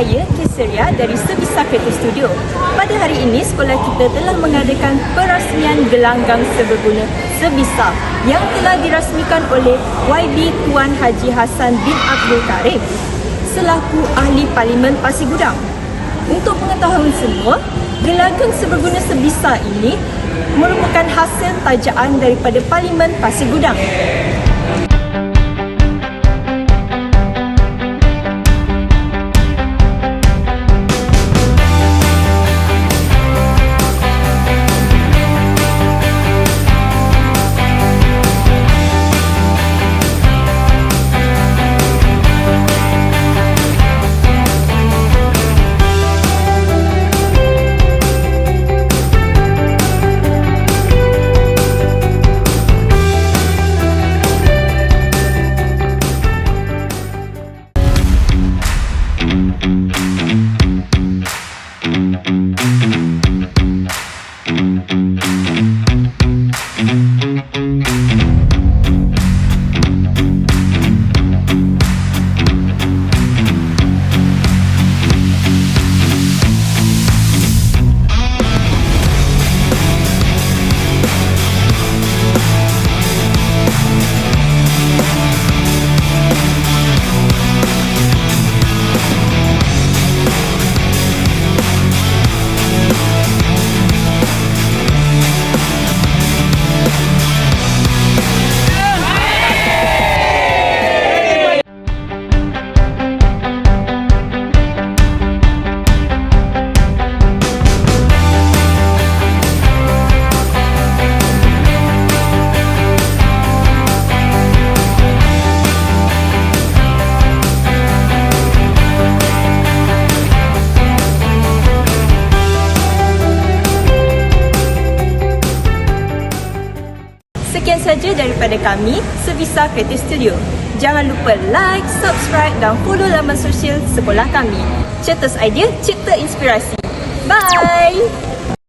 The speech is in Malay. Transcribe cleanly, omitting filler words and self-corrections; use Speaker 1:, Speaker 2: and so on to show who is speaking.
Speaker 1: saya Keseria dari Sebisa Creative Studio. Pada hari ini, sekolah kita telah mengadakan perasmian gelanggang seberguna Sebisa yang telah dirasmikan oleh YB Tuan Haji Hassan bin Abdul Karim selaku Ahli Parlimen Pasir Gudang. Untuk pengetahuan semua, gelanggang seberguna Sebisa ini merupakan hasil tajaan daripada Parlimen Pasir Gudang. Sekian saja daripada kami, Sebisa Creative Studio. Jangan lupa like, subscribe dan follow laman sosial sekolah kami. Cetus idea, cipta inspirasi. Bye!